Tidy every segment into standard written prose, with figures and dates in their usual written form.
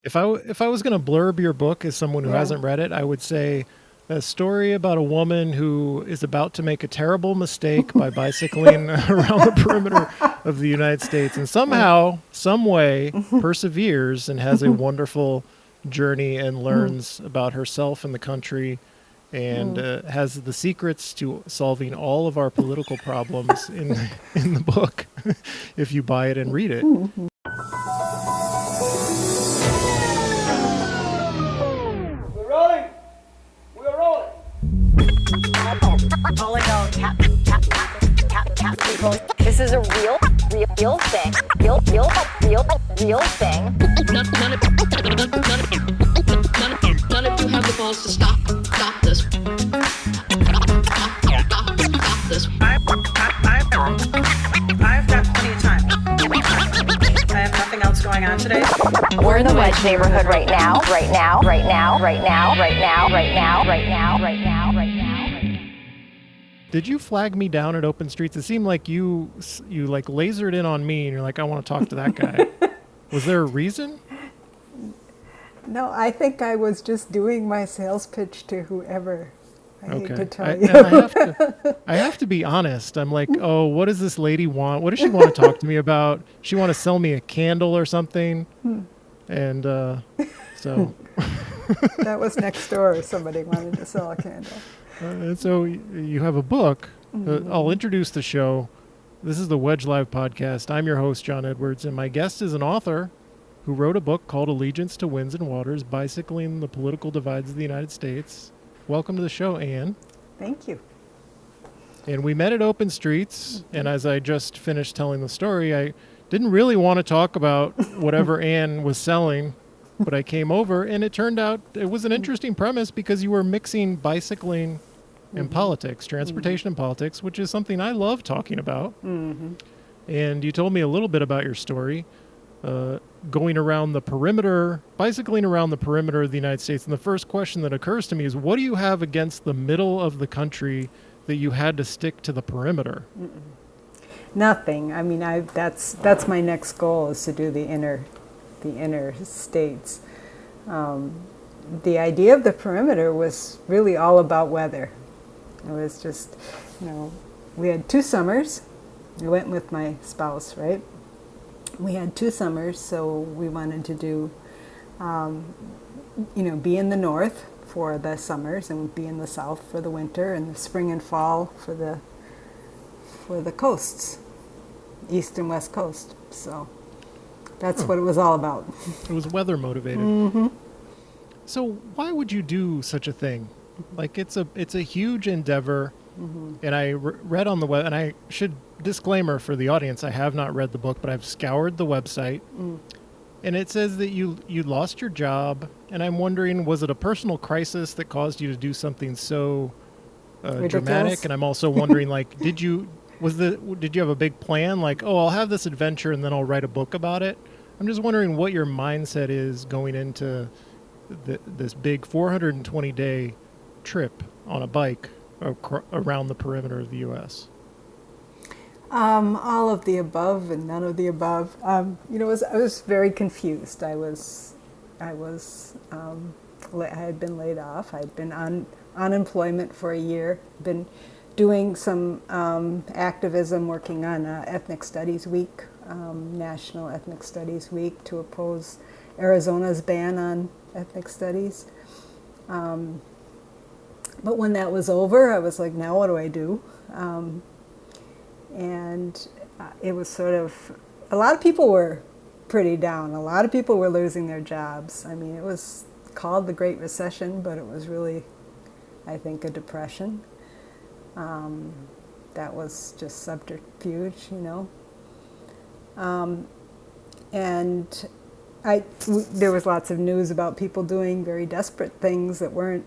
If I was going to blurb your book as someone who Yeah. hasn't read it, I would say a story about a woman who is about to make a terrible mistake by bicycling around the perimeter of the United States and somehow, some way perseveres and has a wonderful journey and learns about herself and the country and has the secrets to solving all of our political problems in the book if you buy it and read it. We're rolling. We're rolling. This is a real thing. Real thing. None of you have the balls to stop this. Stop this. I've got plenty of time. I have nothing else going on today. We're in the Wedge neighborhood right now. Did you flag me down at Open Streets? It seemed like you like lasered in on me and you're like, I want to talk to that guy. Was there a reason? No, I think I was just doing my sales pitch to whoever. I hate to tell you. I have to be honest. I'm like, oh, what does this lady want? What does she want to talk to me about? She want to sell me a candle or something? And so... That was next door. Somebody wanted to sell a candle. And so you have a book. I'll introduce the show. This is the Wedge Live podcast. I'm your host, John Edwards, and my guest is an author who wrote a book called Allegiance to Winds and Waters, Bicycling the Political Divides of the United States. Welcome to the show, Anne. Thank you. And we met at Open Streets, and as I just finished telling the story, I didn't really want to talk about whatever Anne was selling, but I came over, and it turned out it was an interesting premise because you were mixing bicycling and politics, transportation and politics, which is something I love talking about. And you told me a little bit about your story, going around the perimeter, bicycling around the perimeter of the United States. And the first question that occurs to me is, what do you have against the middle of the country that you had to stick to the perimeter? Nothing. I mean, that's my next goal, is to do the inner states. The idea of the perimeter was really all about weather. It was just, we had 2 summers. I went with my spouse, right? We had 2 summers, so we wanted to do, be in the north for the summers and be in the south for the winter, and the spring and fall for the coasts, east and west coast. So that's what it was all about. It was weather motivated. So why would you do such a thing? Like, it's a huge endeavor. And I read on the web, and I should disclaimer for the audience, I have not read the book, but I've scoured the website. And it says that you lost your job, and I'm wondering, was it a personal crisis that caused you to do something so dramatic? And I'm also wondering, like, did you have a big plan? Like, oh, I'll have this adventure and then I'll write a book about it. I'm just wondering what your mindset is going into this big 420-day trip on a bike around the perimeter of the U.S. All of the above and none of the above. I was very confused. I had been laid off. I'd been on unemployment for a year. Been doing some activism, working on Ethnic Studies Week, National Ethnic Studies Week, to oppose Arizona's ban on ethnic studies. But when that was over, I was like, now what do I do? And it was sort of, a lot of people were pretty down. A lot of people were losing their jobs. I mean, it was called the Great Recession, but it was really, I think, a depression. That was just subterfuge, And there was lots of news about people doing very desperate things that were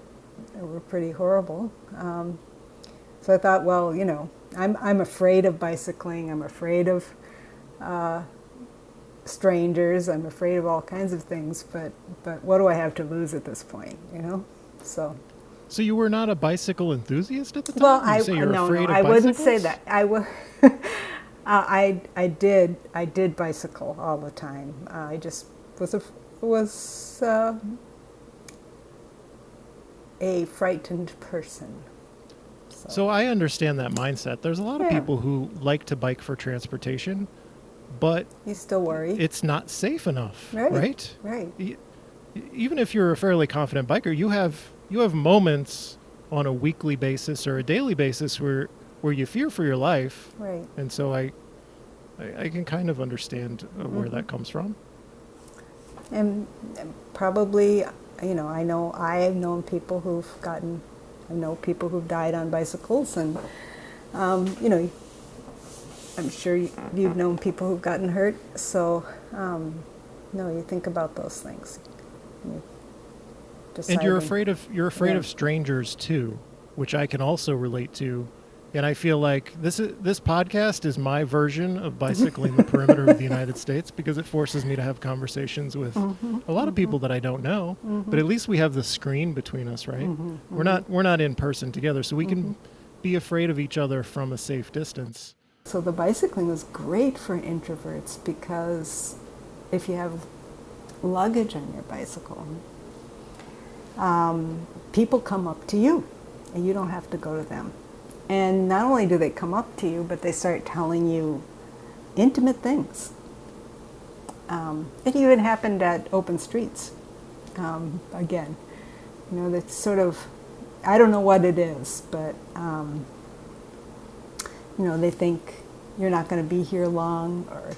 pretty horrible. So I thought, well, I'm afraid of bicycling. I'm afraid of strangers. I'm afraid of all kinds of things. But what do I have to lose at this point? So. So you were not a bicycle enthusiast at the time? Well, I wouldn't say that. I did bicycle all the time. I just was a frightened person. So I understand that mindset. There's a lot of Yeah. people who like to bike for transportation, but You still worry. it's not safe enough, Right. right? Right. Even if you're a fairly confident biker, you have moments on a weekly basis or a daily basis where you fear for your life, Right. and so I can kind of understand where that comes from. And probably, you know, I've known people I know people who've died on bicycles, and, you know, I'm sure you've known people who've gotten hurt. So, no, you think about those things. And you're Deciding- afraid Yeah. of strangers too, which I can also relate to. And I feel like this podcast is my version of bicycling the perimeter of the United States, because it forces me to have conversations with a lot of people that I don't know. But at least we have the screen between us, right? We're not in person together, so we can be afraid of each other from a safe distance. So the bicycling was great for introverts because if you have luggage on your bicycle, people come up to you and you don't have to go to them. And not only do they come up to you, but they start telling you intimate things. It even happened at open streets. Again, you know, that's sort of, I don't know what it is, but you know, they think you're not going to be here long, or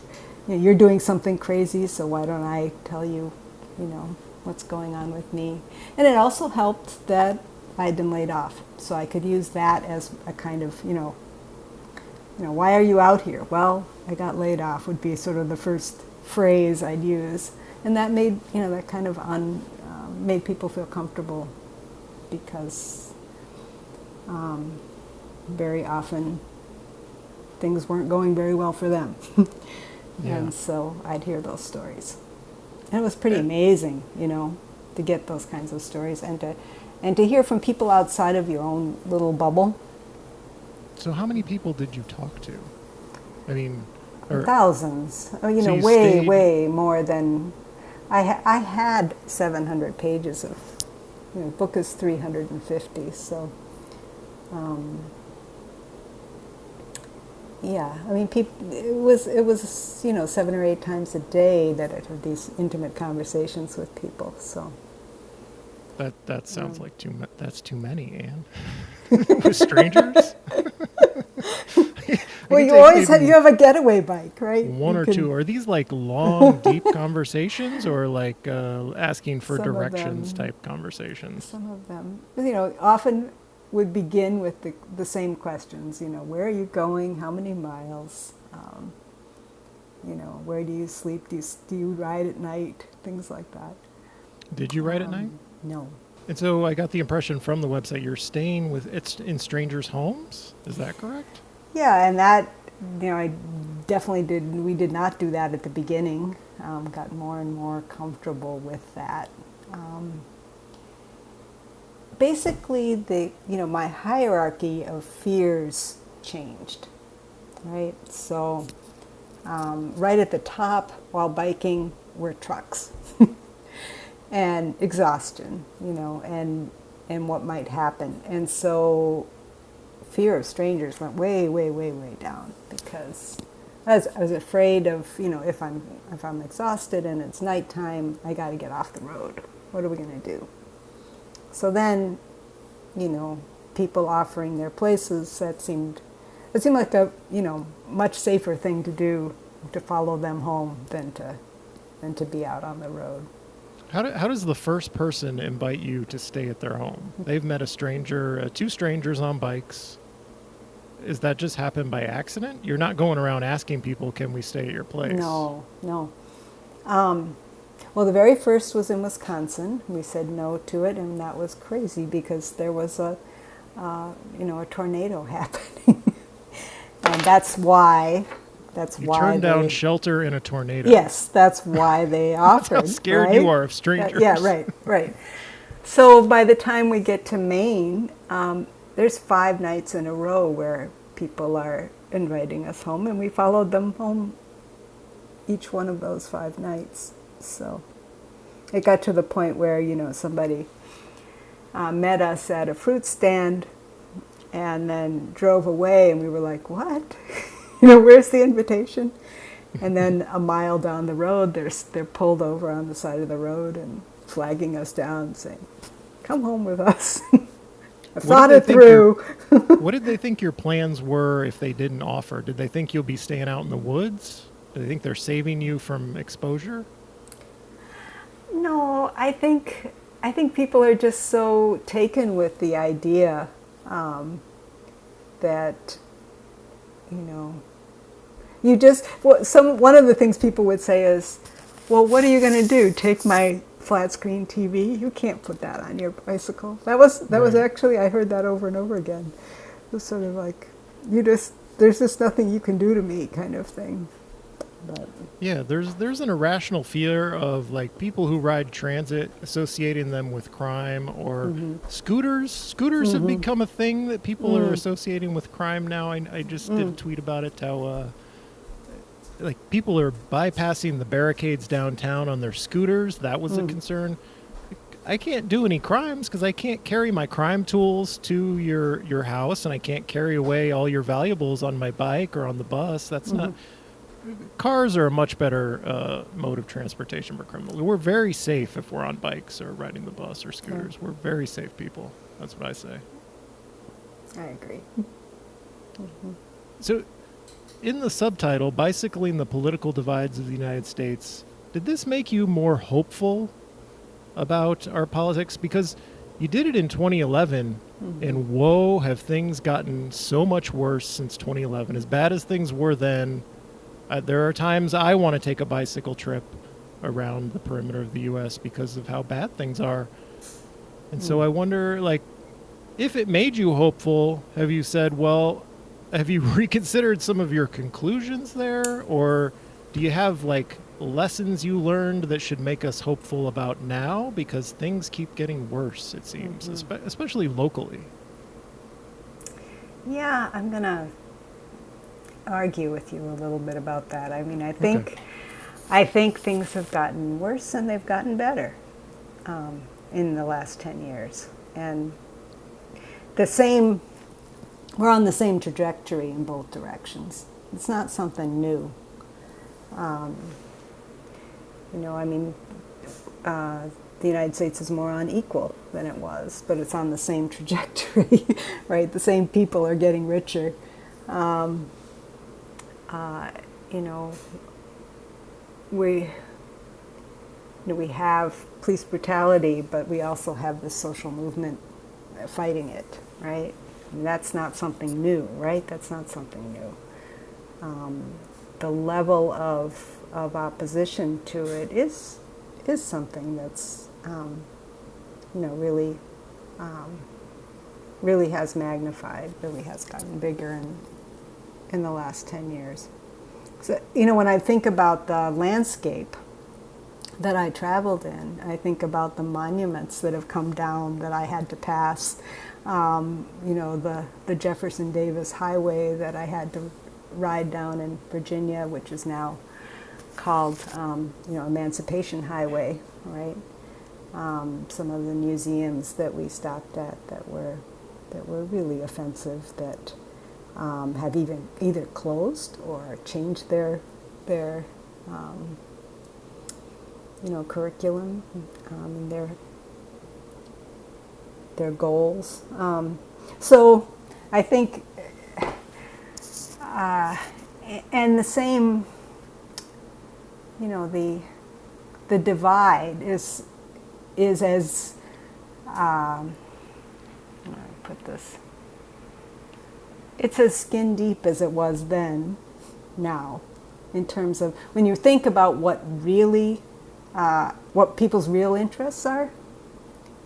you know, you're doing something crazy, so why don't I tell you, you know, what's going on with me. And it also helped that I had been laid off, so I could use that as a kind of, you know, why are you out here? Well, I got laid off would be sort of the first phrase I'd use, and that made, you know, that kind of made people feel comfortable, because very often things weren't going very well for them. Yeah. And so I'd hear those stories. And it was pretty amazing, you know, to get those kinds of stories and to hear from people outside of your own little bubble. So how many people did you talk to? I mean, Thousands. Oh, you So know, you way, stayed- way more than... I had 700 pages of... You know, the book is 350, so... yeah, I mean, it was, you know, 7 or 8 times a day that I'd have these intimate conversations with people, so... that sounds like that's too many, Anne. With strangers? Well, you always have, you have a getaway bike, right? One You or can- two. Are these like long, deep conversations, or like asking for Some of directions them. type conversations? Some of them, you know, often would begin with the same questions. You know, where are you going? How many miles? You know, where do you sleep? Do you ride at night? Things like that. Did you ride at night? No. And so I got the impression from the website you're staying it's in strangers' homes. Is that correct? Yeah, and that, you know, I definitely did. We did not do that at the beginning. Got more and more comfortable with that. Basically, my hierarchy of fears changed, right? So, right at the top while biking were trucks and exhaustion, you know, and what might happen. And so fear of strangers went way, way, way, way down, because I was afraid of, you know, if I'm exhausted and it's nighttime, I got to get off the road. What are we going to do? So then, you know, people offering their places, it seemed like a, you know, much safer thing to do, to follow them home than to be out on the road. How does the first person invite you to stay at their home? They've met a stranger, two strangers on bikes. Is that just happened by accident? You're not going around asking people, can we stay at your place? No. Well, the very first was in Wisconsin. We said no to it, and that was crazy because there was a tornado happening, and that's why. You turned down shelter in a tornado. Yes, that's why they offered. How scared right? you are of strangers. Yeah, right. So by the time we get to Maine, there's 5 nights in a row where people are inviting us home, and we followed them home each one of those 5 nights. So it got to the point where, somebody met us at a fruit stand and then drove away, and we were like, what? Where's the invitation? And then a mile down the road, they're pulled over on the side of the road and flagging us down, saying, come home with us. I thought it through. What did they think your plans were if they didn't offer? Did they think you'll be staying out in the woods? Do they think they're saving you from exposure? No, I think people are just so taken with the idea that, you just, one of the things people would say is, well, what are you going to do? Take my flat screen TV? You can't put that on your bicycle. That was actually, I heard that over and over again. It was sort of like, there's just nothing you can do to me kind of thing. But yeah, there's an irrational fear of like people who ride transit, associating them with crime, or scooters. Scooters have become a thing that people are associating with crime now. I just did a tweet about it, how like people are bypassing the barricades downtown on their scooters. That was a concern. I can't do any crimes because I can't carry my crime tools to your house, and I can't carry away all your valuables on my bike or on the bus. That's not. Cars are a much better mode of transportation for criminals. We're very safe if we're on bikes or riding the bus or scooters. We're very safe people. That's what I say. I agree. So, in the subtitle, Bicycling the Political Divides of the United States, did this make you more hopeful about our politics? Because you did it in 2011, and whoa, have things gotten so much worse since 2011. As bad as things were then, there are times I want to take a bicycle trip around the perimeter of the U.S. because of how bad things are. And so I wonder, like, if it made you hopeful, have you said, well, have you reconsidered some of your conclusions there? Or do you have, like, lessons you learned that should make us hopeful about now? Because things keep getting worse, it seems, especially locally. Yeah, I'm going to argue with you a little bit about that. I mean, I think things have gotten worse and they've gotten better in the last 10 years. And we're on the same trajectory in both directions. It's not something new. The United States is more unequal than it was, but it's on the same trajectory, right? The same people are getting richer. We have police brutality, but we also have this social movement fighting it, right? And that's not something new, right? That's not something new. The level of opposition to it is something that's really has magnified, really has gotten bigger in the last 10 years. So, when I think about the landscape that I traveled in, I think about the monuments that have come down that I had to pass. The Jefferson Davis Highway that I had to ride down in Virginia, which is now called, Emancipation Highway, right? Some of the museums that we stopped at that were really offensive, that have either closed or changed their curriculum, and their goals. So I think, and the same, the divide is as, how do I put this? It's as skin deep as it was then, now, in terms of when you think about what people's real interests are.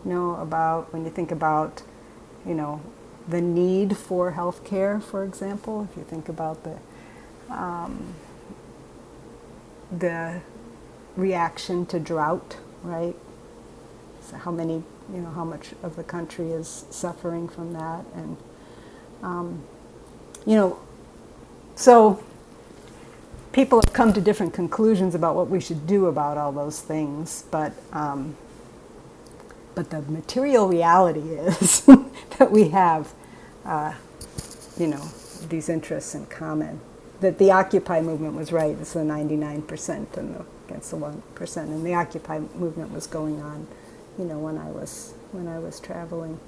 About when you think about, the need for health care, for example. If you think about the reaction to drought, right? So how much of the country is suffering from that, and so people have come to different conclusions about what we should do about all those things, but the material reality is that we have, these interests in common. That the Occupy movement was right. It's the 99% against the 1%, and the Occupy movement was going on, when I was traveling.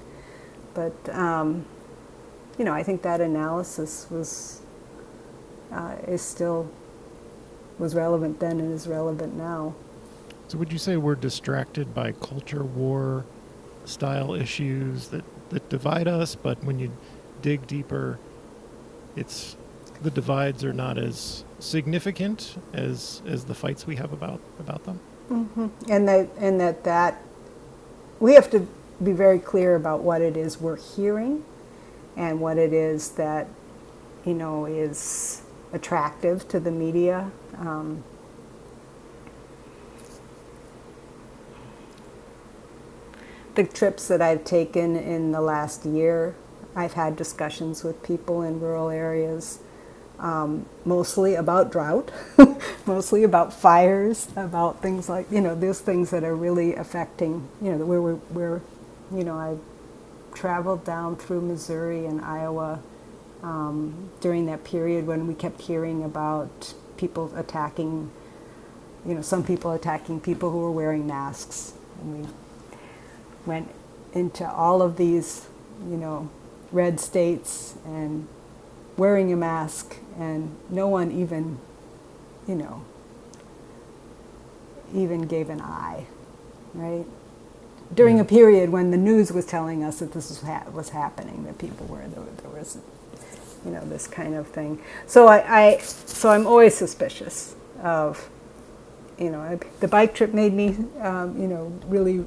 But I think that analysis was relevant then and is relevant now. So would you say we're distracted by culture war style issues that divide us, but when you dig deeper, the divides are not as significant as the fights we have about them? Mm-hmm. And that we have to be very clear about what it is we're hearing and what it is that, is attractive to the media. The trips that I've taken in the last year, I've had discussions with people in rural areas, mostly about drought, mostly about fires, about things like, those things that are really affecting, where I traveled down through Missouri and Iowa during that period when we kept hearing about people attacking, some people attacking people who were wearing masks. And we went into all of these, red states and wearing a mask, and no one even gave an eye, right? During a period when the news was telling us that this was happening, that people were, there was, this kind of thing. So I'm always suspicious of, the bike trip made me, really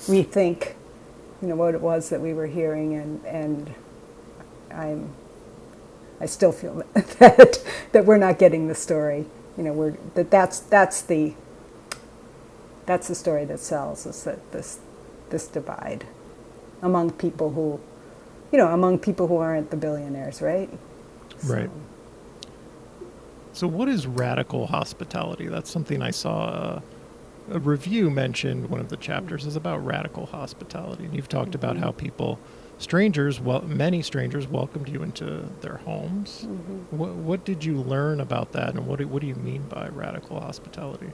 rethink, what it was that we were hearing, and I still feel that we're not getting the story. That's the story that sells, is that this divide among people who aren't the billionaires, right? Right. So what is radical hospitality? That's something I saw a review mentioned. One of the chapters is about radical hospitality. And you've talked about how many strangers welcomed you into their homes. Mm-hmm. What did you learn about that, and what do you mean by radical hospitality?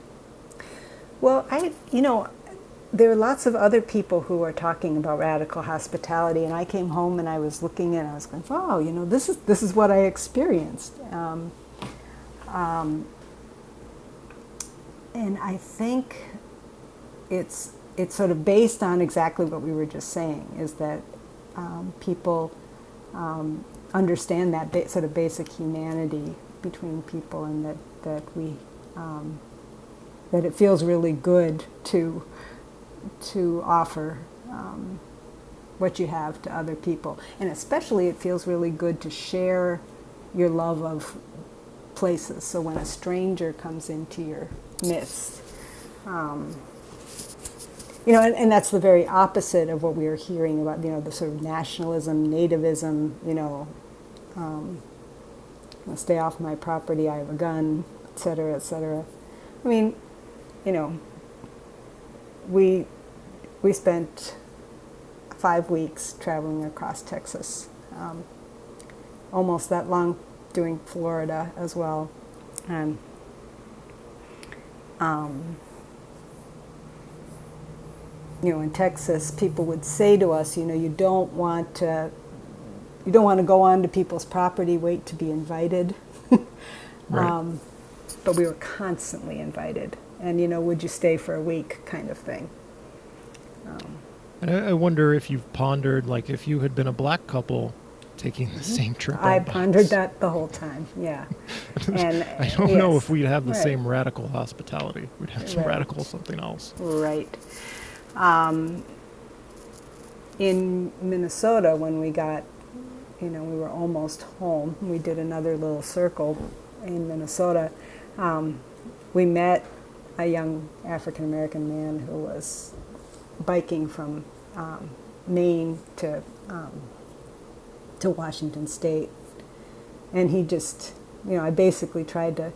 Well, there are lots of other people who are talking about radical hospitality, and I came home and I was looking and I was going, "Wow, this is what I experienced." And I think it's sort of based on exactly what we were just saying, is that people understand that sort of basic humanity between people, and that we that it feels really good to offer what you have to other people, and especially it feels really good to share your love of places. So when a stranger comes into your midst, and that's the very opposite of what we are hearing about, the sort of nationalism, nativism, stay off my property, I have a gun, et cetera, et cetera. I mean, we spent 5 weeks traveling across Texas, almost that long doing Florida as well. And in Texas, people would say to us, you don't want to go onto people's property, wait to be invited. Right. But we were constantly invited, and would you stay for a week, kind of thing. And I wonder if you've pondered, like, if you had been a black couple taking the same trip. I pondered that the whole time, yeah. And I don't know if we'd have the same radical hospitality. We'd have some Right. radical something else. Right. In Minnesota, when we got, we were almost home, we did another little circle in Minnesota. We met a young African-American man who was biking from Maine to Washington State, and he just I basically tried to,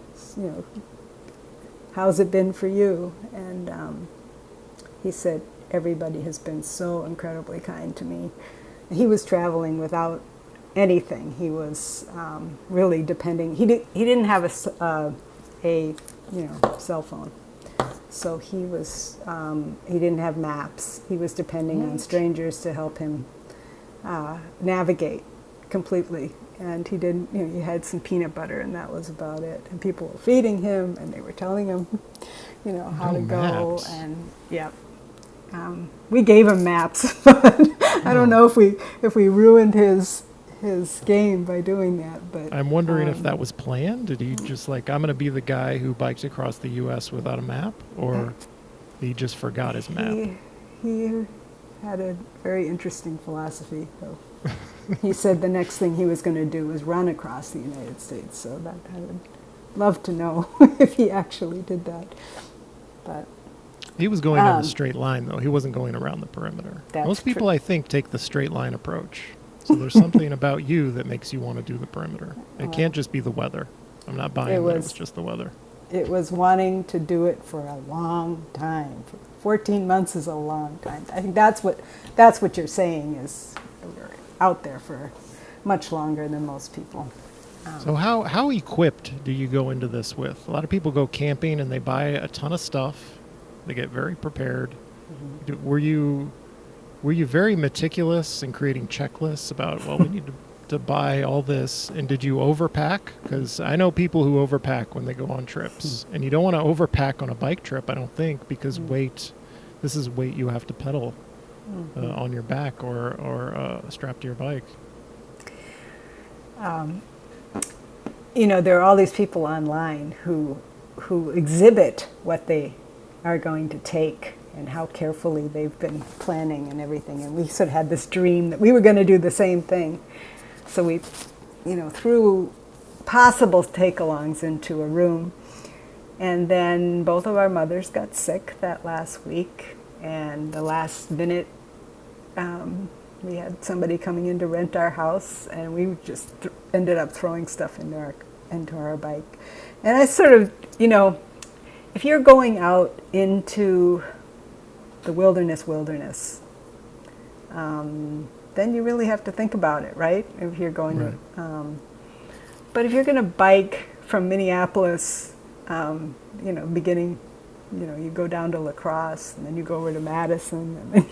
how's it been for you? And he said, everybody has been so incredibly kind to me. He was traveling without anything. He was really depending. He didn't have a cell phone, so he didn't have maps. He was depending on strangers to help him navigate completely. And he didn't. He had some peanut butter, and that was about it. And people were feeding him, and they were telling him, how to go. Maps. And yeah. We gave him maps, but I don't know if we ruined his game by doing that. But I'm wondering if that was planned. Did he just I'm going to be the guy who bikes across the U.S. without a map, or he just forgot his map? He had a very interesting philosophy, though. He said the next thing he was going to do was run across the United States. So that I would love to know if he actually did that. But He was going on a straight line, though. He wasn't going around the perimeter. That's Most people, true. I think, take the straight line approach. So there's something about you that makes you want to do the perimeter. It can't just be the weather. I'm not buying that. It's just the weather. It was wanting to do it for a long time. 14 months is a long time. I think that's what you're saying is we're out there for much longer than most people. So how equipped do you go into this with? A lot of people go camping and they buy a ton of stuff. They get very prepared. Mm-hmm. Were you very meticulous in creating checklists about, well, we need to buy all this, and did you overpack? Because I know people who overpack when they go on trips, and you don't want to overpack on a bike trip, I don't think, because this is weight you have to pedal on your back or strapped to your bike. There are all these people online who exhibit what they are going to take and how carefully they've been planning and everything. And we sort of had this dream that we were going to do the same thing. So we, threw possible take-alongs into a room. And then both of our mothers got sick that last week. And the last minute, we had somebody coming in to rent our house, and we just ended up throwing stuff into our bike. And I sort of, if you're going out into the wilderness, then you really have to think about it, right? If you're going to, but if you're going to bike from Minneapolis, beginning, you go down to La Crosse, and then you go over to Madison, and then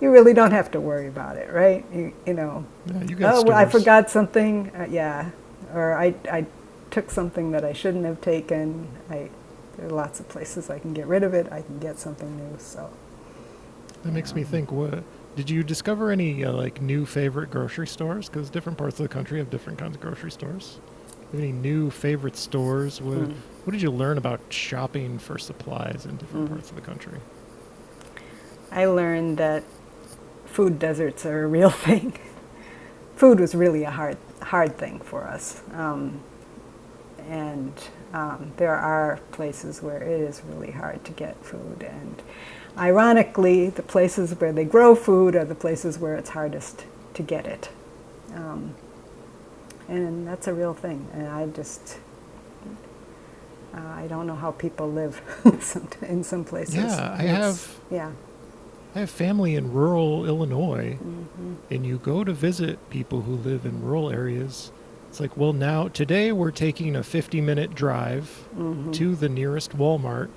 you really don't have to worry about it, right? You got I stores. forgot something, or I took something that I shouldn't have taken. There are lots of places I can get rid of it. I can get something new. So that makes me think. What did you discover any new favorite grocery stores? Because different parts of the country have different kinds of grocery stores. Any new favorite stores? What did you learn about shopping for supplies in different parts of the country? I learned that food deserts are a real thing. Food was really a hard thing for us. And there are places where it is really hard to get food. And ironically, the places where they grow food are the places where it's hardest to get it. And that's a real thing. And I don't know how people live in some places. Yeah, I have family in rural Illinois, and you go to visit people who live in rural areas. It's like, well, today we're taking a 50-minute drive to the nearest Walmart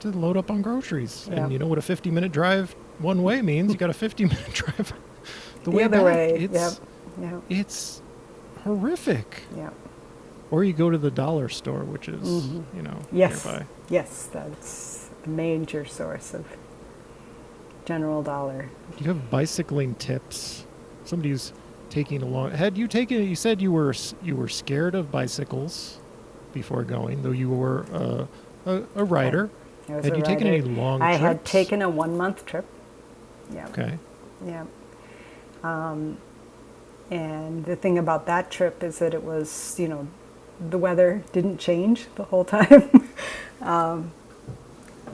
to load up on groceries. Yeah. And you know what a 50-minute drive one way means? You got a 50-minute drive the way other back. way. It's horrific. Yeah. Or you go to the dollar store, which is, Yes. nearby. Yes, that's a major source of General Dollar. Do you have bicycling tips? Somebody's taking along. Had you taken? You said you were scared of bicycles before going, though you were a rider. I was Had a you taken rider. any long I trips? had taken a 1-month trip. Yeah. Okay. Yeah. And the thing about that trip is that it was, the weather didn't change the whole time.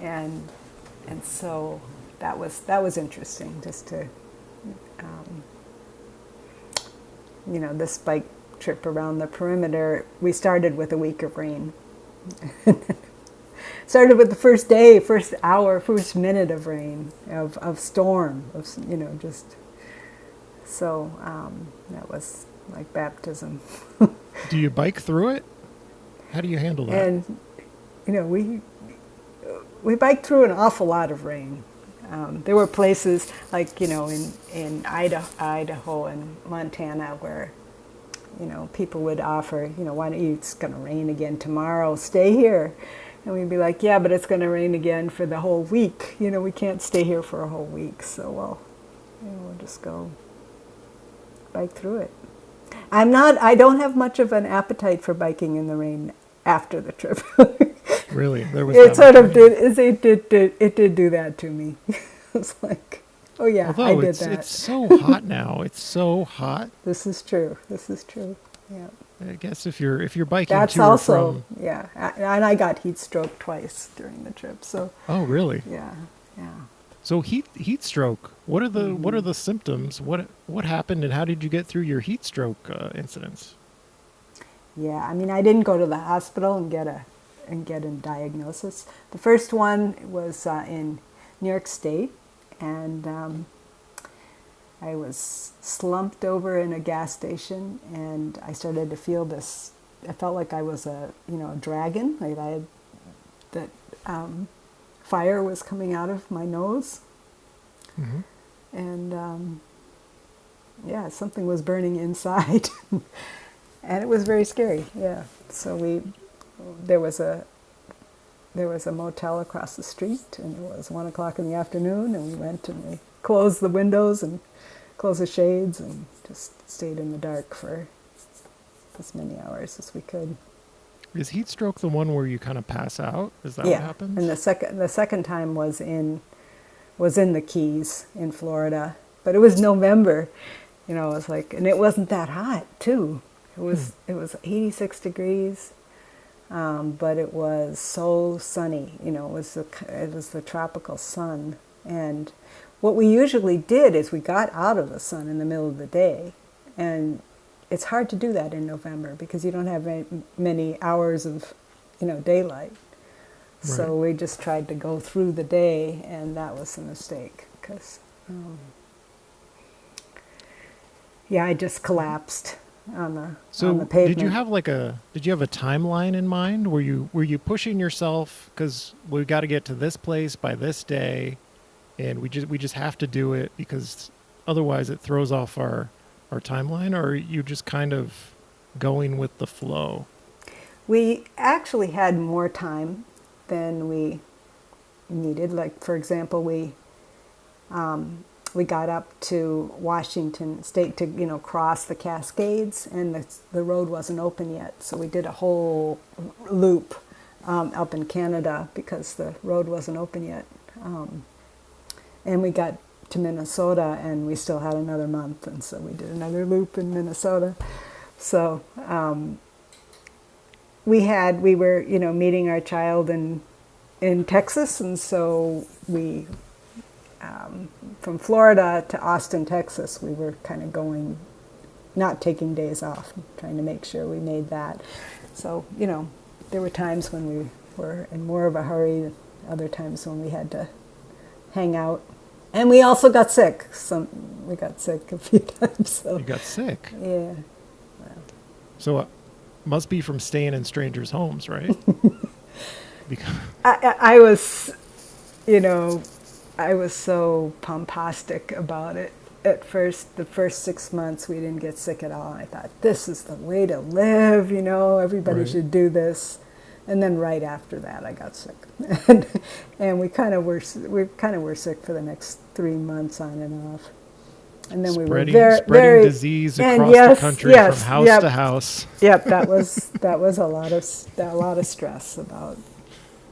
And so that was interesting, just to, this bike trip around the perimeter, we started with a week of rain. Started with the first day, first hour, first minute of rain, of storm, just. So that was like baptism. Do you bike through it? How do you handle that? And, we biked through an awful lot of rain. There were places like, in Idaho and Montana where, people would offer, why don't you, it's going to rain again tomorrow, stay here. And we'd be like, yeah, but it's going to rain again for the whole week. We can't stay here for a whole week. So, we'll just go bike through it. I don't have much of an appetite for biking in the rain after the trip. Really? There was It sort of did, it did do that to me. It's like, oh yeah, Although I did that. it's so hot now. It's so hot. This is true. Yeah. I guess if you're biking That's to or also, from. yeah. And I got heat stroke twice during the trip. So, Oh, really? yeah. So heat stroke. What are the symptoms? What happened, and how did you get through your heat stroke incidents? Yeah, I didn't go to the hospital and get a diagnosis. The first one was in New York State, and I was slumped over in a gas station, and I started to feel this. I felt like I was a dragon. Like I had that fire was coming out of my nose, Mm-hmm. and something was burning inside. And it was very scary, yeah. So there was a motel across the street, and it was 1 o'clock in the afternoon, and we went and we closed the windows and closed the shades and just stayed in the dark for as many hours as we could. Is heat stroke the one where you kind of pass out? Is that Yeah, what happens? and the second time was in the Keys in Florida, but it was November, it was like, and it wasn't that hot too. It was 86 degrees, but it was so sunny. It was the tropical sun. And what we usually did is we got out of the sun in the middle of the day, and it's hard to do that in November because you don't have many hours of daylight. Right. So we just tried to go through the day, and that was a mistake because I just collapsed on the pavement. Did you have a timeline in mind? Were you pushing yourself because we got to get to this place by this day, and we just have to do it because otherwise it throws off our timeline? Or are you just kind of going with the flow? We actually had more time than we needed. Like, for example, we got up to Washington State to cross the Cascades, and the road wasn't open yet. So we did a whole loop up in Canada because the road wasn't open yet. And we got to Minnesota, and we still had another month, and so we did another loop in Minnesota. So we were meeting our child in Texas, and so we. From Florida to Austin, Texas, we were kind of going, not taking days off, trying to make sure we made that. So, there were times when we were in more of a hurry, other times when we had to hang out. And we also got sick. We got sick a few times. So. You got sick? Yeah. So it must be from staying in strangers' homes, right? Because I was, I was so pompostic about it. At first, the first 6 months, we didn't get sick at all. I thought, this is the way to live, everybody Right. should do this. And then right after that, I got sick. And we kind of were sick for the next 3 months on and off. And then we were spreading disease across the country from house to house. Yep, that was a lot of stress about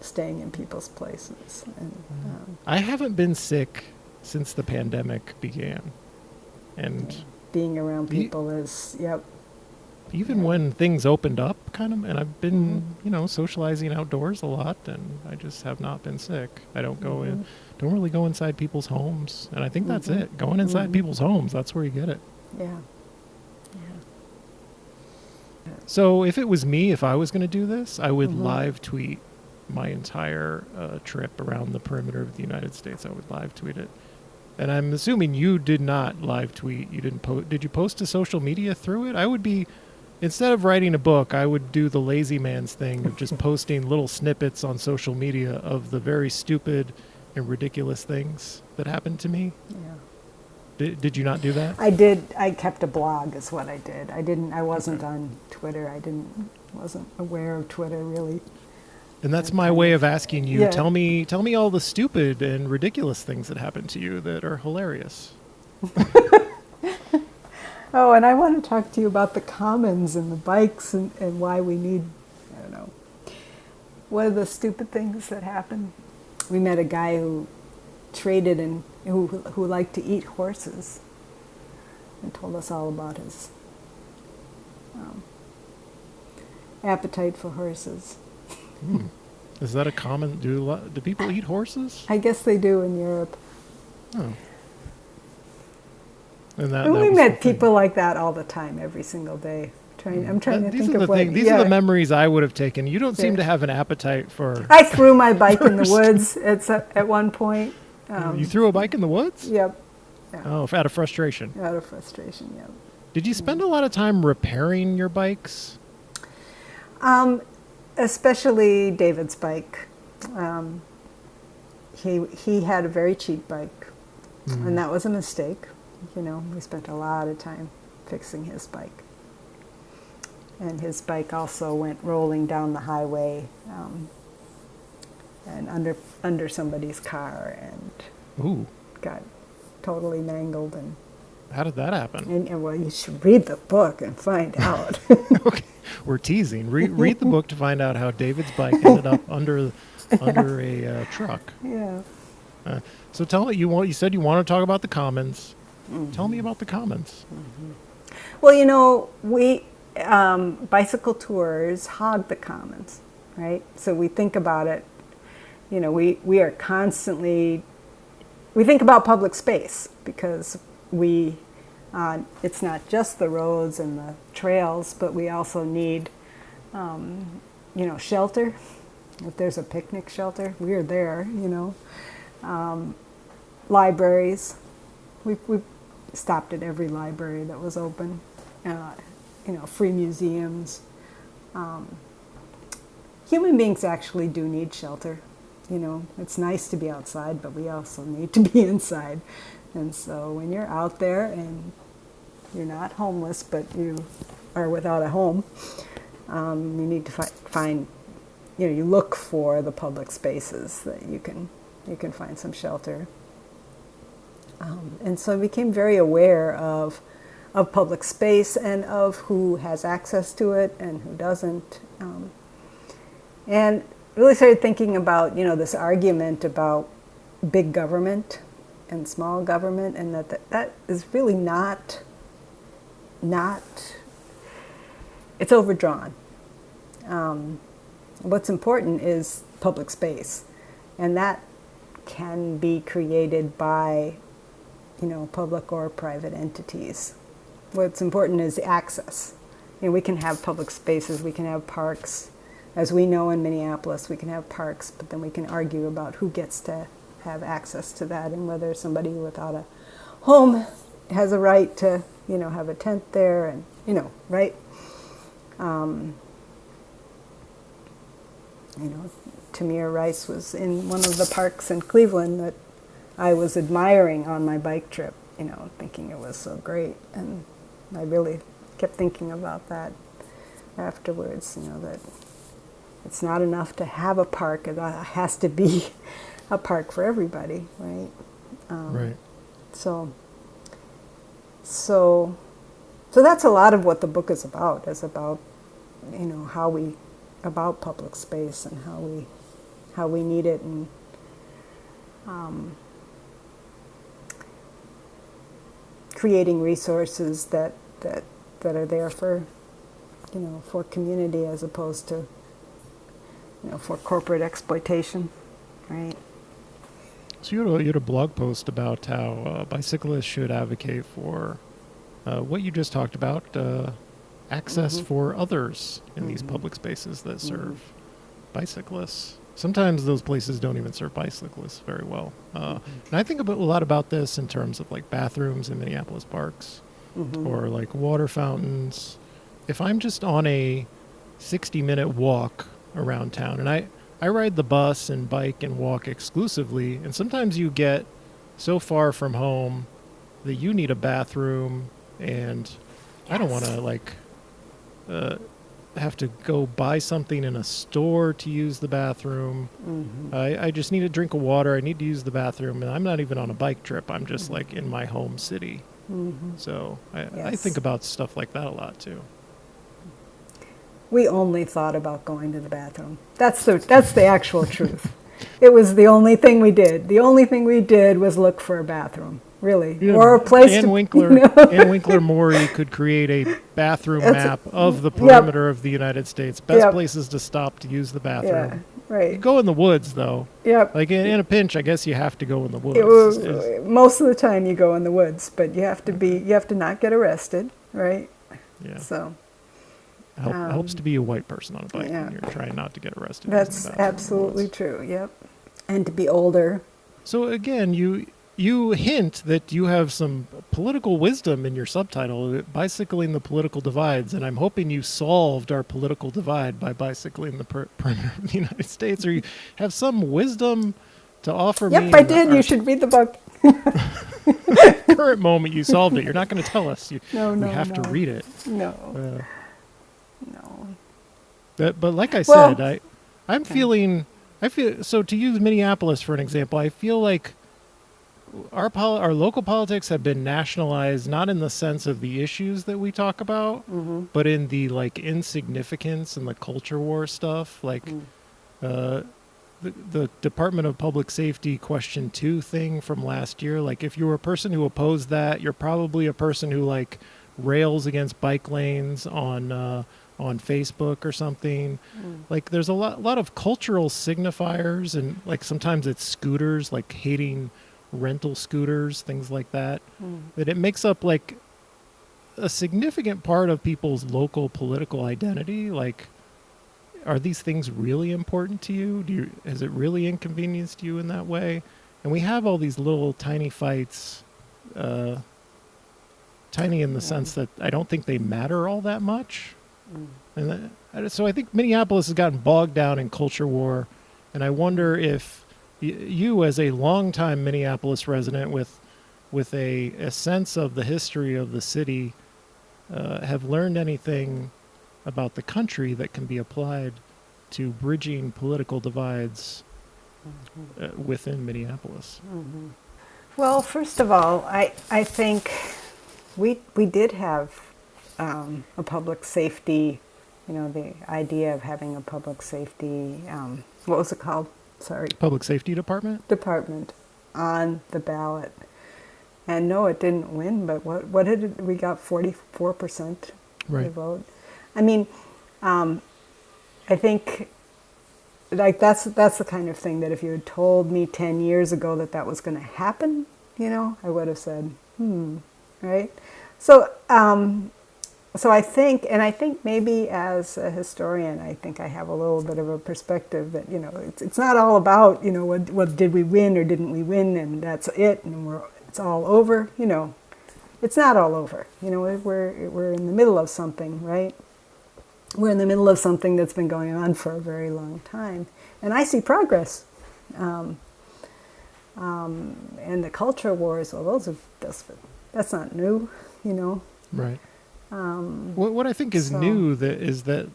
staying in people's places. And, I haven't been sick since the pandemic began, and being around people is, yep. even when things opened up, kind of, and I've been, socializing outdoors a lot, and I just have not been sick. I don't go in, don't really go inside people's homes, and I think that's it. Going inside people's homes, that's where you get it. Yeah. So if it was me, if I was going to do this, I would live tweet my entire trip around the perimeter of the United States. I would live tweet it. And I'm assuming you did not live tweet. You didn't post. Did you post to social media through it? I would be, instead of writing a book, I would do the lazy man's thing of just posting little snippets on social media of the very stupid and ridiculous things that happened to me. Yeah. Did you not do that? I did. I kept a blog is what I did. I wasn't on Twitter. Wasn't aware of Twitter really. And that's my way of asking you, Yeah. tell me all the stupid and ridiculous things that happened to you that are hilarious. Oh, and I want to talk to you about the commons and the bikes and why we need, I don't know, what are the stupid things that happen? We met a guy who traded and who liked to eat horses and told us all about his appetite for horses. Is that a common, do people eat horses? I guess they do in Europe. Oh. And And we was met the thing. people like that all the time, every single day. I'm trying to These think are the of what. thing. These yeah. are the memories I would have taken. You don't seem Yeah. to have an appetite for. I threw my bike in the woods at one point. You threw a bike in the woods? Yep. Oh, out of frustration. Out of frustration, yep. Did you spend a lot of time repairing your bikes? Especially David's bike. He had a very cheap bike, and that was a mistake. You know, we spent a lot of time fixing his bike. And his bike also went rolling down the highway and under somebody's car and Ooh, got totally mangled. And how did that happen? well, you should read the book and find out. Okay, we're teasing. Read the book to find out how David's bike ended up under a truck. Yeah. So tell me, you said you want to talk about the commons. Tell me about the commons. Well, you know, we bicycle tours hog the commons, right? So we think about it. You know, we are constantly. We think about public space because it's not just the roads and the trails, but we also need, shelter. If there's a picnic shelter, we're there. You know, libraries. We stopped at every library that was open. Free museums. Human beings actually do need shelter. You know, it's nice to be outside, but we also need to be inside. And so when you're out there and you're not homeless, but you are without a home, you need to find, you look for the public spaces that you can find some shelter. And so I became very aware of public space and of who has access to it and who doesn't. And really started thinking about, this argument about big government and small government, and that is really not, it's overdrawn. What's important is public space, and that can be created by, public or private entities. What's important is access. We can have public spaces, we can have parks. As we know in Minneapolis, we can have parks, but then we can argue about who gets to have access to that and whether somebody without a home has a right to, have a tent there and, right? Tamir Rice was in one of the parks in Cleveland that I was admiring on my bike trip, thinking it was so great. And I really kept thinking about that afterwards, that it's not enough to have a park. It has to be a park for everybody, right? Right. So that's a lot of what the book is about. Is about, about public space and how we need it, and creating resources that are there for, for community as opposed to, for corporate exploitation, right? So you had a blog post about how bicyclists should advocate for what you just talked about, access for others in these public spaces that serve bicyclists. Sometimes those places don't even serve bicyclists very well. And I think a lot about this in terms of like bathrooms in Minneapolis parks or like water fountains. If I'm just on a 60-minute walk around town, and I ride the bus and bike and walk exclusively, and sometimes you get so far from home that you need a bathroom, and I don't want to like have to go buy something in a store to use the bathroom. I just need a drink of water. I need to use the bathroom, and I'm not even on a bike trip. I'm just like in my home city. So I think about stuff like that a lot too. We only thought about going to the bathroom. That's the actual truth. It was the only thing we did. The only thing we did was look for a bathroom, really, Yeah, or a place Anne to. Anne Winkler-Morey could create a bathroom map of the perimeter of the United States. Best places to stop to use the bathroom. Yeah, right. You go in the woods, though. Yep. Like in a pinch, I guess you have to go in the woods. Most of the time, you go in the woods, but you have to not get arrested, right? Yeah. So. Helps to be a white person on a bike Yeah. when you're trying not to get arrested. That's absolutely true. Yep. And to be older. So again, you hint that you have some political wisdom in your subtitle, bicycling the political divides, and I'm hoping you solved our political divide by bicycling the perimeter of the United States, or you have some wisdom to offer me. Yep, I did. You should read the book. Current moment, you solved it. You're not going to tell us. We have to read it. No. No. But like I Well, said, I feel so. To use Minneapolis for an example, I feel like our local politics have been nationalized, not in the sense of the issues that we talk about, but in the like insignificance and the culture war stuff, like the Department of Public Safety Question 2 thing from last year. Like, if you were a person who opposed that, you're probably a person who like rails against bike lanes on Facebook or something. Like, there's a lot of cultural signifiers, and like sometimes it's scooters, like hating rental scooters, things like that, that it makes up like a significant part of people's local political identity. Like, are these things really important to you? Has it really inconvenienced you in that way? And we have all these little tiny fights, tiny in the sense that I don't think they matter all that much. And so I think Minneapolis has gotten bogged down in culture war, and I wonder if you, as a longtime Minneapolis resident with a sense of the history of the city, have learned anything about the country that can be applied to bridging political divides within Minneapolis. Well, first of all, I think we did have a public safety, the idea of having a public safety, what was it called? Sorry. Public Safety Department on the ballot. And no, it didn't win, but what did it, we got 44% of the vote. I mean, I think like that's the kind of thing that if you had told me 10 years ago that was going to happen, I would have said, right? So, so I think maybe as a historian, I think I have a little bit of a perspective that, it's not all about, what did we win or didn't we win, and that's it, and it's all over, It's not all over, we're in the middle of something, right? We're in the middle of something that's been going on for a very long time, and I see progress. And the culture wars, well, that's not new, Right. What I think is new is that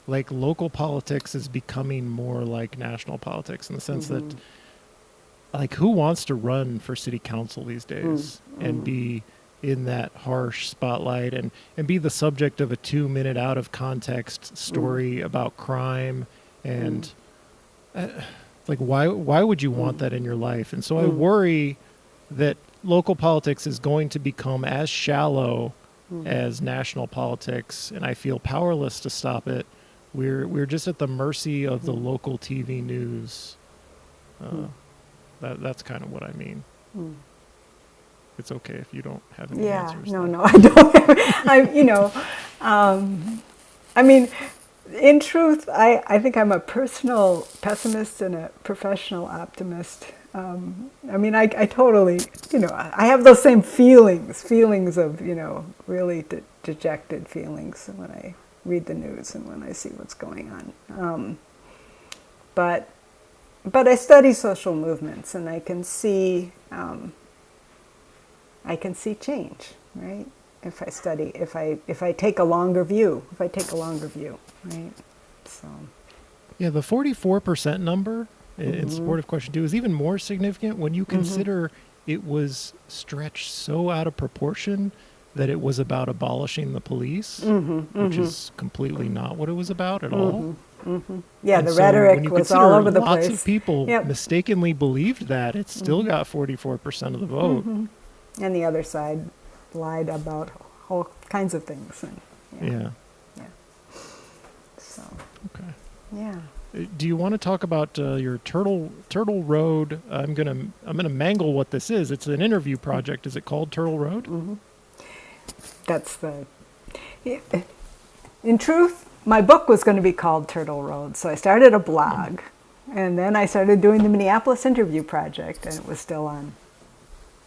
like local politics is becoming more like national politics, in the sense that like who wants to run for city council these days and be in that harsh spotlight and be the subject of a 2-minute out of context story about crime and like why would you want that in your life? And so I worry that local politics is going to become as shallow as national politics, and I feel powerless to stop it. We're just at the mercy of the local TV news. That's kind of what I mean. It's okay if you don't have any answers. No, I don't. I mean, in truth, I think I'm a personal pessimist and a professional optimist. I mean, I totally, I have those same feelings of, really dejected feelings when I read the news and when I see what's going on. But I study social movements, and I can see change, right? If I take a longer view, right? So. Yeah, the 44% number in support of question 2 is even more significant when you consider it was stretched so out of proportion that it was about abolishing the police, which is completely not what it was about at all. Yeah, And the so when rhetoric you was consider all over the place. Lots of people mistakenly believed that. It still got 44% of the vote. And the other side lied about all kinds of things. And, Yeah. So, Okay. yeah. Do you want to talk about your Turtle Road? I'm gonna mangle what this is. It's an interview project. Is it called Turtle Road? That's in truth, my book was going to be called Turtle Road. So I started a blog, and then I started doing the Minneapolis interview project, and it was still on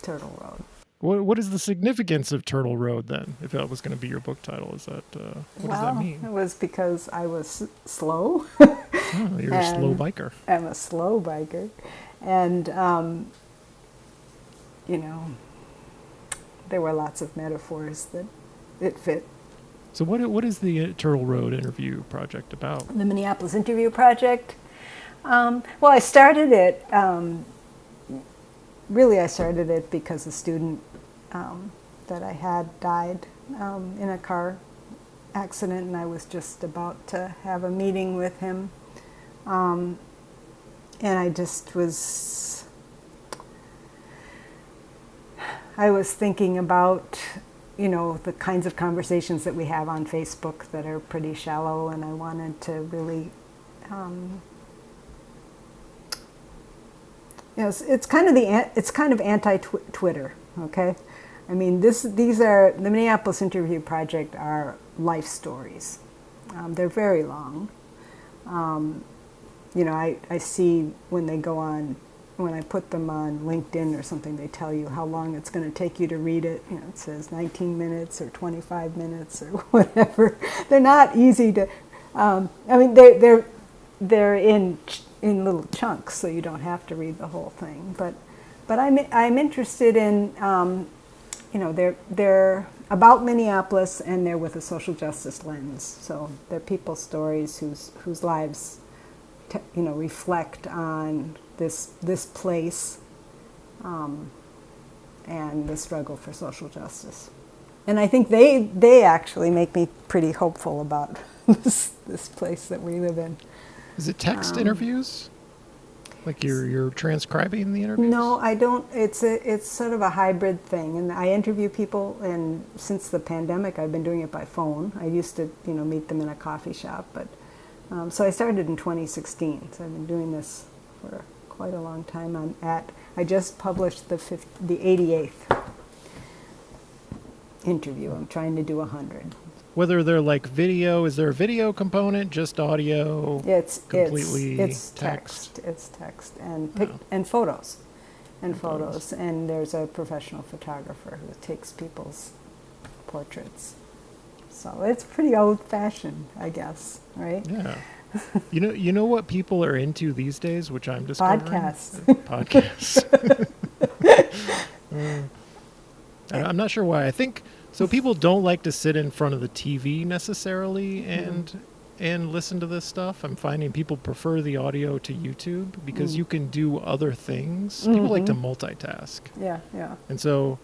Turtle Road. What is the significance of Turtle Road then? If that was going to be your book title, is that what does that mean? It was because I was slow. Oh, you're a slow biker. I'm a slow biker, and there were lots of metaphors that it fit. So what is the Turtle Road interview project about? The Minneapolis interview project. Well, I started it. I started it because a student that I had died in a car accident, and I was just about to have a meeting with him. And I just was thinking about, the kinds of conversations that we have on Facebook that are pretty shallow, and I wanted to really, it's kind of anti-Twitter, okay? I mean, these are, the Minneapolis Interview Project are life stories. They're very long. I see when they go on, when I put them on LinkedIn or something, they tell you how long it's going to take you to read it. It says 19 minutes or 25 minutes or whatever. They're not easy to, they're in little chunks, so you don't have to read the whole thing. But I'm interested in, they're about Minneapolis, and they're with a social justice lens. So they're people's stories whose lives, reflect on this place and the struggle for social justice. And I think they actually make me pretty hopeful about this place that we live in. Is it text interviews? Like you're transcribing the interviews? No, I don't. It's sort of a hybrid thing, and I interview people. And since the pandemic, I've been doing it by phone. I used to, meet them in a coffee shop, but so I started in 2016. So I've been doing this for quite a long time. I just published the 88th interview. I'm trying to do 100. Whether they're like video, is there a video component, just audio? It's completely text. It's text and photos, and there's a professional photographer who takes people's portraits. So it's pretty old-fashioned, I guess, right? Yeah. You know what people are into these days, which I'm discovering? Podcasts. I'm not sure why. I think so. People don't like to sit in front of the TV necessarily and listen to this stuff. I'm finding people prefer the audio to YouTube because you can do other things. People like to multitask. Yeah. And so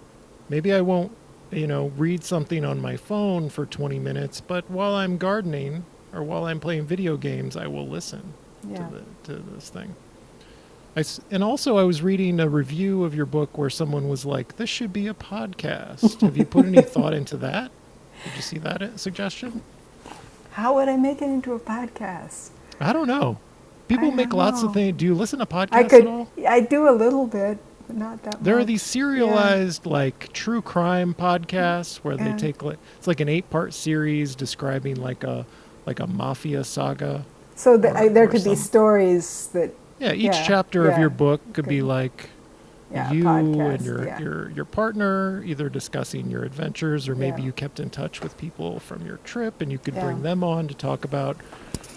maybe I won't, read something on my phone for 20 minutes, but while I'm gardening or while I'm playing video games, I will listen to this thing. And also I was reading a review of your book where someone was like, this should be a podcast. Have you put any thought into that? Did you see that suggestion? How would I make it into a podcast? I don't know. People make lots of things. Do you listen to podcasts at all? I do a little bit. not that There are much. these serialized like true crime podcasts where they take it's like an 8-part series describing like a mafia saga. So or- there or could be some- stories that. Yeah, each chapter of your book could be Good. like Yeah, you podcast, and your partner either discussing your adventures, or maybe Yeah. you kept in touch with people from your trip and you could Yeah. bring them on to talk about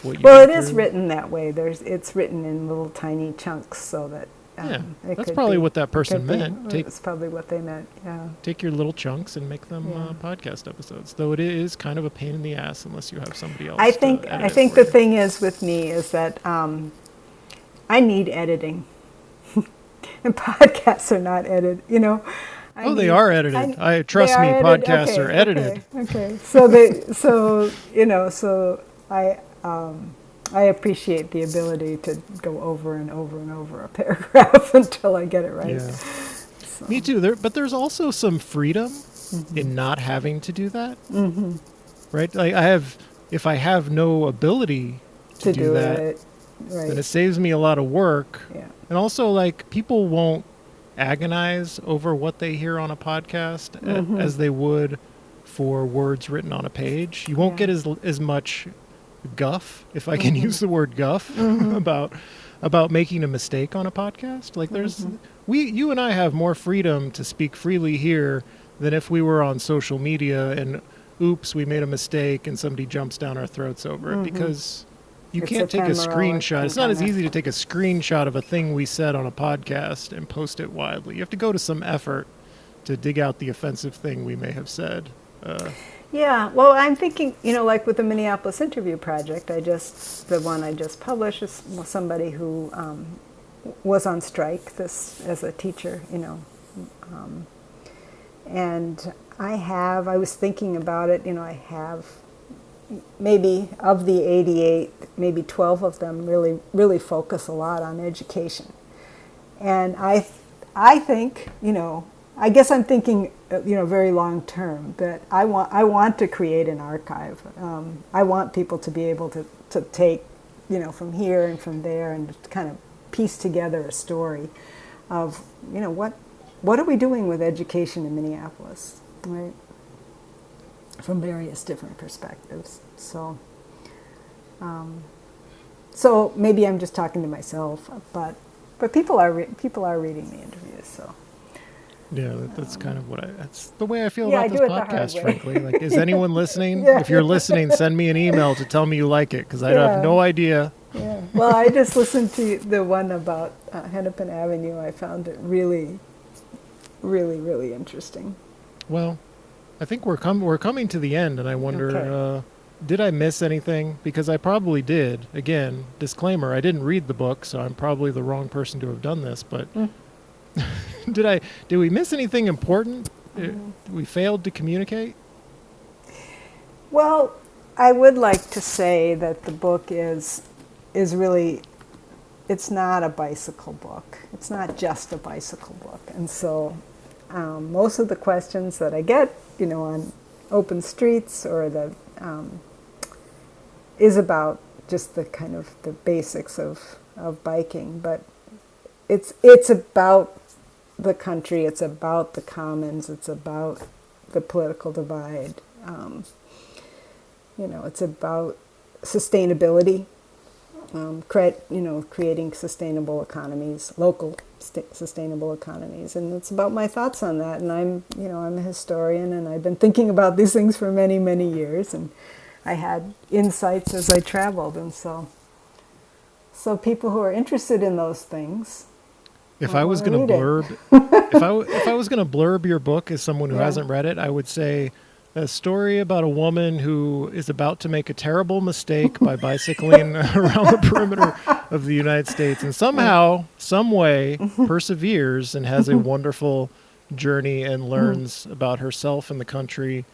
what you Well, it went is through. written that way. It's written in little tiny chunks so that. Yeah, it that's could probably be- what that it person could be- meant. It's probably what they meant. Yeah. Take your little chunks and make them Yeah. podcast episodes. Though it is kind of a pain in the ass unless you have somebody else. I to think edit it the for you. thing is with me is that I need editing, and podcasts are not edited. You know. Oh, they are edited. I trust they me. are Podcasts Okay, are edited. Okay. So I appreciate the ability to go over and over and over a paragraph until I get it right. Yeah. Me too. But there's also some freedom in not having to do that. Mm-hmm. Right? Like if I have no ability to do that, it. Right. then it saves me a lot of work. Yeah. And also, like, people won't agonize over what they hear on a podcast as they would for words written on a page. You won't Yeah. get as much guff, if I can use the word guff, about making a mistake on a podcast. Like, you and I have more freedom to speak freely here than if we were on social media and oops, we made a mistake and somebody jumps down our throats over it, because you It's can't take a ephemeral, screenshot. it It's not as kinda- easy to take a screenshot of a thing we said on a podcast and post it widely. You have to go to some effort to dig out the offensive thing we may have said. Yeah, well, I'm thinking, like with the Minneapolis Interview Project, the one I just published is somebody who was on strike as a teacher, and I was thinking about it, I have maybe of the 88, maybe 12 of them really, really focus a lot on education. And I think, I guess I'm thinking, very long term, that I want to create an archive. I want people to be able to take, from here and from there and kind of piece together a story of, what are we doing with education in Minneapolis, right? From various different perspectives. So maybe I'm just talking to myself, but people are reading the interviews, so. Yeah, that's kind of that's the way I feel Yeah, about I this do it the hard podcast, way. frankly. Like, is anyone listening? Yeah. If you're listening, send me an email to tell me you like it, because I Yeah. have no idea. Yeah. Well, I just listened to the one about Hennepin Avenue. I found it really, really, really interesting. Well, I think we're coming to the end, and I wonder, Okay. did I miss anything? Because I probably did. Again, disclaimer: I didn't read the book, so I'm probably the wrong person to have done this. But did we miss anything important? We failed to communicate. Well, I would like to say that the book is really, it's not a bicycle book. It's not just a bicycle book. And so most of the questions that I get, on open streets or is about just the kind of the basics of biking. But it's about the country, it's about the commons, it's about the political divide. It's about sustainability, creating sustainable economies, local sustainable economies, and it's about my thoughts on that. And I'm a historian, and I've been thinking about these things for many, many years, and I had insights as I traveled, and so people who are interested in those things. If I was going to blurb, if I was going to blurb your book as someone who Yeah. hasn't read it, I would say a story about a woman who is about to make a terrible mistake by bicycling around the perimeter of the United States, and somehow, some way, perseveres and has a wonderful journey and learns about herself and the country,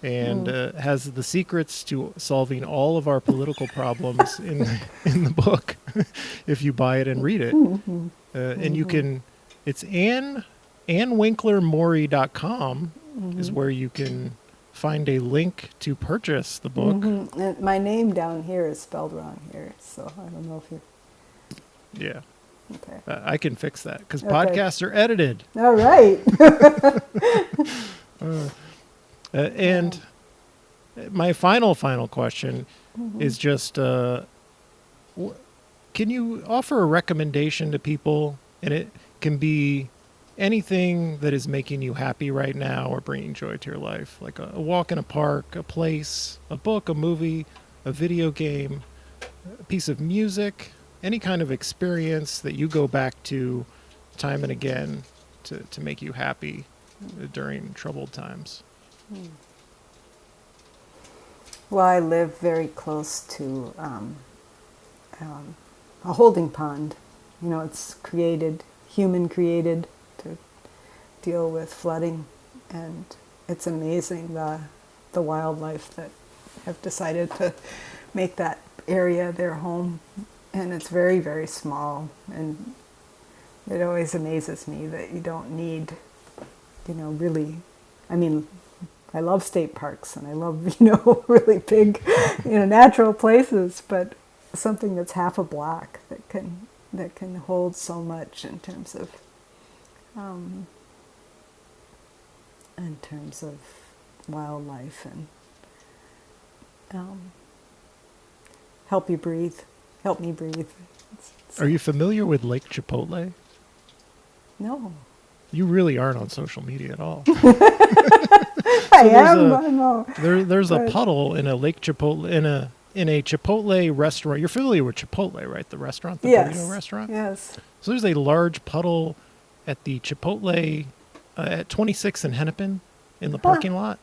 and has the secrets to solving all of our political problems in the book. If you buy it and read it. And you can, it's AnneWinkler-Morey.com is where you can find a link to purchase the book. And my name down here is spelled wrong here, so I don't know if you. Yeah. Okay. I can fix that because podcasts are edited. All right. And my final question is just, can you offer a recommendation to people? And it can be anything that is making you happy right now or bringing joy to your life, like a walk in a park, a place, a book, a movie, a video game, a piece of music, any kind of experience that you go back to time and again to make you happy during troubled times. Well, I live very close to a holding pond. You know, it's human created to deal with flooding, and it's amazing the wildlife that have decided to make that area their home. And it's very, very small, and it always amazes me that you don't need, really, I mean, I love state parks and I love, really big, natural places, but something that's half a block that can hold so much in terms of wildlife and help me breathe. Are you familiar with Lake Chipotle? No. You really aren't on social media at all. I know. There's a puddle in a Lake Chipotle in a Chipotle restaurant. You're familiar with Chipotle, right? The restaurant, the burrito restaurant. Yes. So there's a large puddle at the Chipotle at 26 and Hennepin in the parking lot,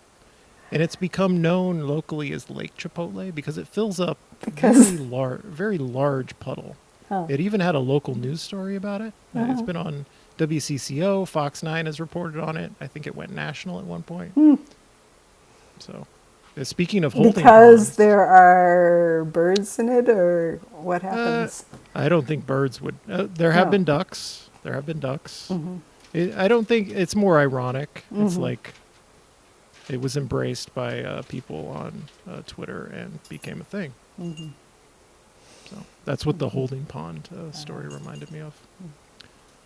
and it's become known locally as Lake Chipotle because it fills up very large puddle. Huh. It even had a local news story about it. It's been on WCCO. Fox 9 has reported on it. I think it went national at one point. So, speaking of holding because ponds, there are birds in it, or what happens? I don't think birds would. There have been ducks. I don't think it's more ironic. It's like it was embraced by people on Twitter and became a thing. So that's what the holding pond story reminded me of.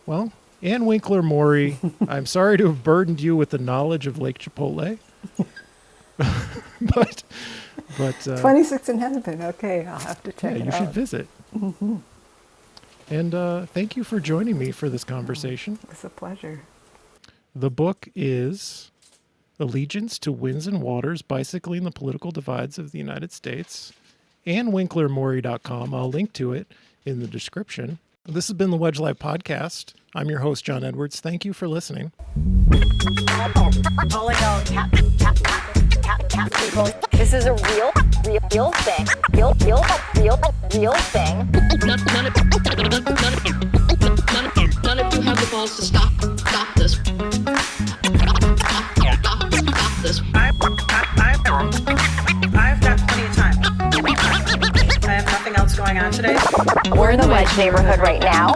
Well, Anne Winkler-Morey, I'm sorry to have burdened you with the knowledge of Lake Chipotle. but 26 in Hennepin. Okay, I'll have to check it out. You should visit. And thank you for joining me for this conversation. It's a pleasure. The book is Allegiance to Winds and Waters, Bicycling the Political Divides of the United States. AnneWinklerMorey.com. I'll link to it in the description. This has been the Wedge Live Podcast. I'm your host, John Edwards. Thank you for listening. This is a real thing. Real thing. None of you have the balls to stop this. Stop this. I've got plenty of time. I have nothing else going on today. We're in the Wedge neighborhood right now.